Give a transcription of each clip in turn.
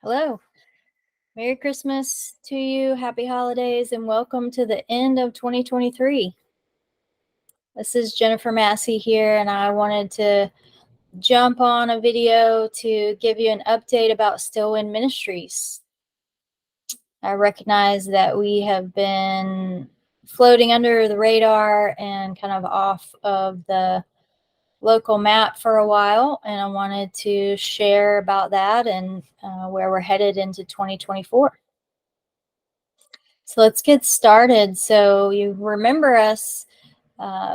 Hello. Merry Christmas to you. Happy holidays and welcome to the end of 2023. This is Jennifer Massey here, and I wanted to jump on a video to give you an update about Stillwind Ministries. I recognize that we have been floating under the radar and kind of off of the local map for a while, and I wanted to share about that and where we're headed into 2024. So let's get started. So you remember us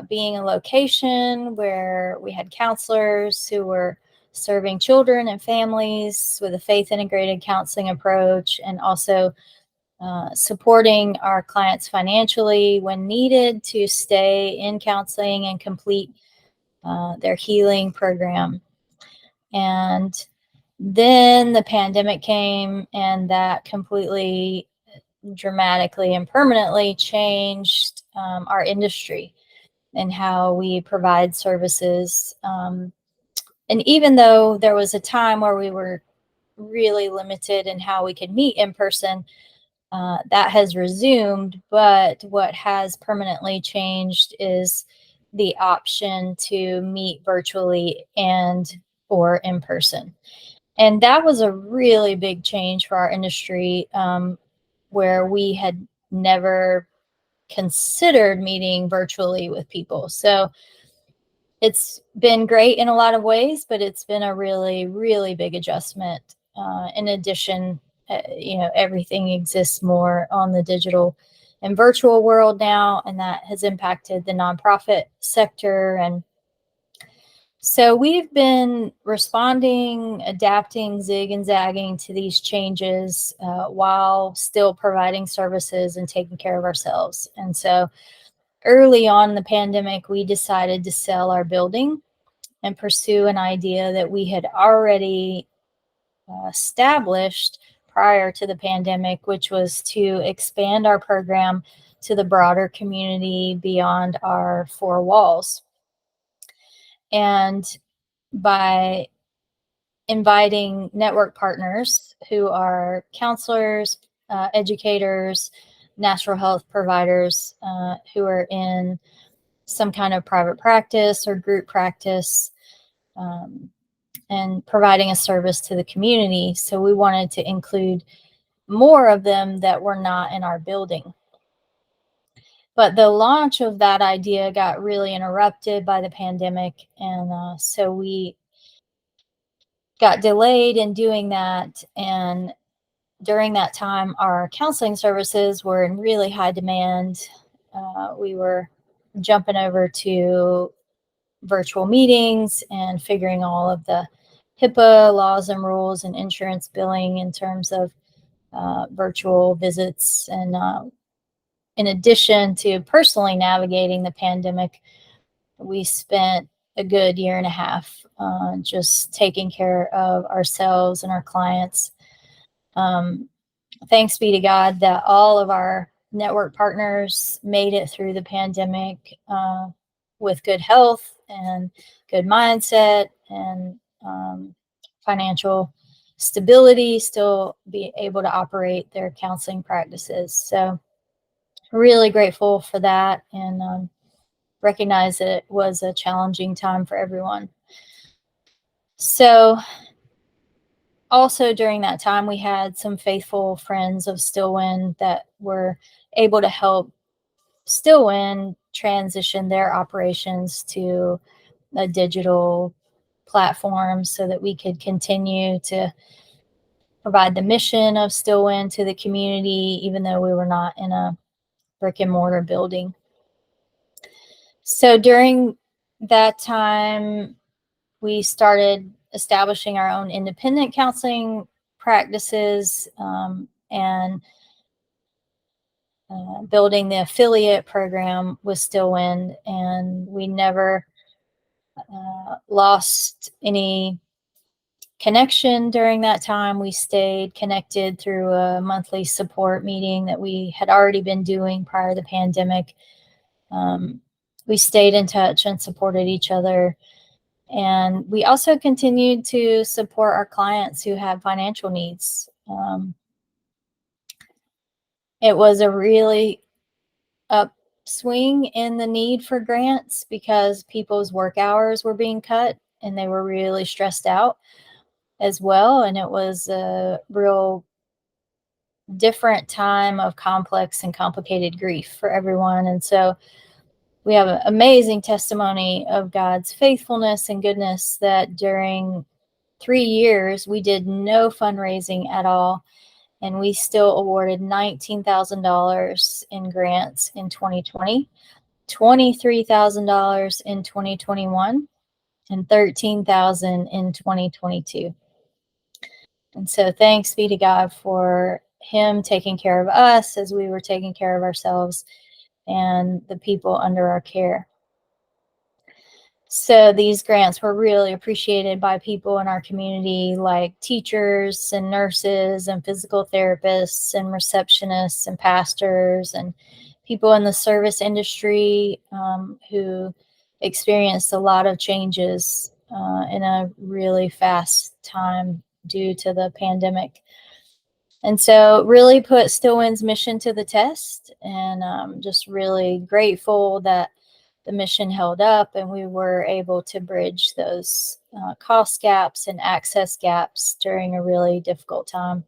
being a location where we had counselors who were serving children and families with a faith integrated counseling approach, and also supporting our clients financially when needed to stay in counseling and complete their healing program. And then the pandemic came, and that completely dramatically and permanently changed our industry and how we provide services. And even though there was a time where we were really limited in how we could meet in person, that has resumed. But what has permanently changed is the option to meet virtually and or in person. And that was a really big change for our industry, where we had never considered meeting virtually with people. So it's been great in a lot of ways, but it's been a really, really big adjustment. In addition, everything exists more on the digital and virtual world now, and that has impacted the nonprofit sector. And so we've been responding, adapting, zig and zagging to these changes while still providing services and taking care of ourselves. And so early on in the pandemic, we decided to sell our building and pursue an idea that we had already established prior to the pandemic, which was to expand our program to the broader community beyond our four walls. And by inviting network partners who are counselors, educators, natural health providers who are in some kind of private practice or group practice, and providing a service to the community. So we wanted to include more of them that were not in our building. But the launch of that idea got really interrupted by the pandemic. And so we got delayed in doing that. And during that time, our counseling services were in really high demand. We were jumping over to virtual meetings and figuring all of the HIPAA laws and rules and insurance billing in terms of virtual visits. And in addition to personally navigating the pandemic, we spent a good year and a half just taking care of ourselves and our clients. Thanks be to God that all of our network partners made it through the pandemic with good health and good mindset and financial stability, still be able to operate their counseling practices. So really grateful for that, and recognize that it was a challenging time for everyone. So also during that time, we had some faithful friends of Stillwind that were able to help Stillwind transition their operations to a digital platform so that we could continue to provide the mission of Stillwind to the community, even though we were not in a brick and mortar building. So during that time, we started establishing our own independent counseling practices, and building the affiliate program with Stillwind. And we never lost any connection during that time. We stayed connected through a monthly support meeting that we had already been doing prior to the pandemic. We stayed in touch and supported each other. And we also continued to support our clients who have financial needs. Um, it was a really upswing in the need for grants because people's work hours were being cut and they were really stressed out as well. And it was a real different time of complex and complicated grief for everyone. And so we have an amazing testimony of God's faithfulness and goodness that during 3 years we did no fundraising at all, and we still awarded $19,000 in grants in 2020, $23,000 in 2021, and $13,000 in 2022. And so thanks be to God for him taking care of us as we were taking care of ourselves and the people under our care. So these grants were really appreciated by people in our community, like teachers and nurses and physical therapists and receptionists and pastors and people in the service industry who experienced a lot of changes in a really fast time due to the pandemic. And so really put Stillwind's mission to the test, and just really grateful that the mission held up and we were able to bridge those cost gaps and access gaps during a really difficult time.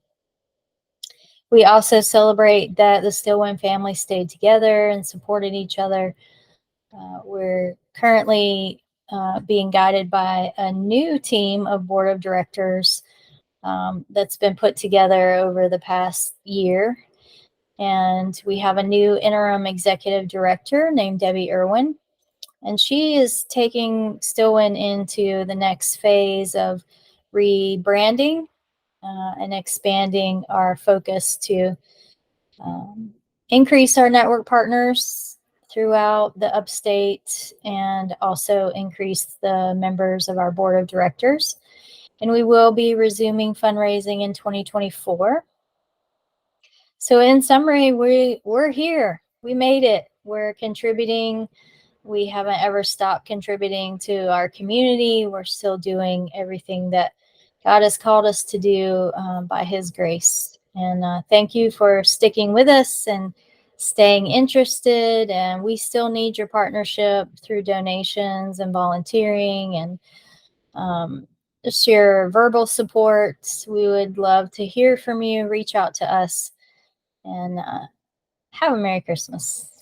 We also celebrate that the Stillwind family stayed together and supported each other. We're currently being guided by a new team of board of directors that's been put together over the past year. And we have a new interim executive director named Debbie Irwin. And she is taking Stillwind into the next phase of rebranding and expanding our focus to increase our network partners throughout the upstate and also increase the members of our board of directors. And we will be resuming fundraising in 2024. So in summary, we're here. We made it. We're contributing. We haven't ever stopped contributing to our community. We're still doing everything that God has called us to do by his grace. And thank you for sticking with us and staying interested. And we still need your partnership through donations and volunteering and just your verbal support. We would love to hear from you. Reach out to us and have a Merry Christmas.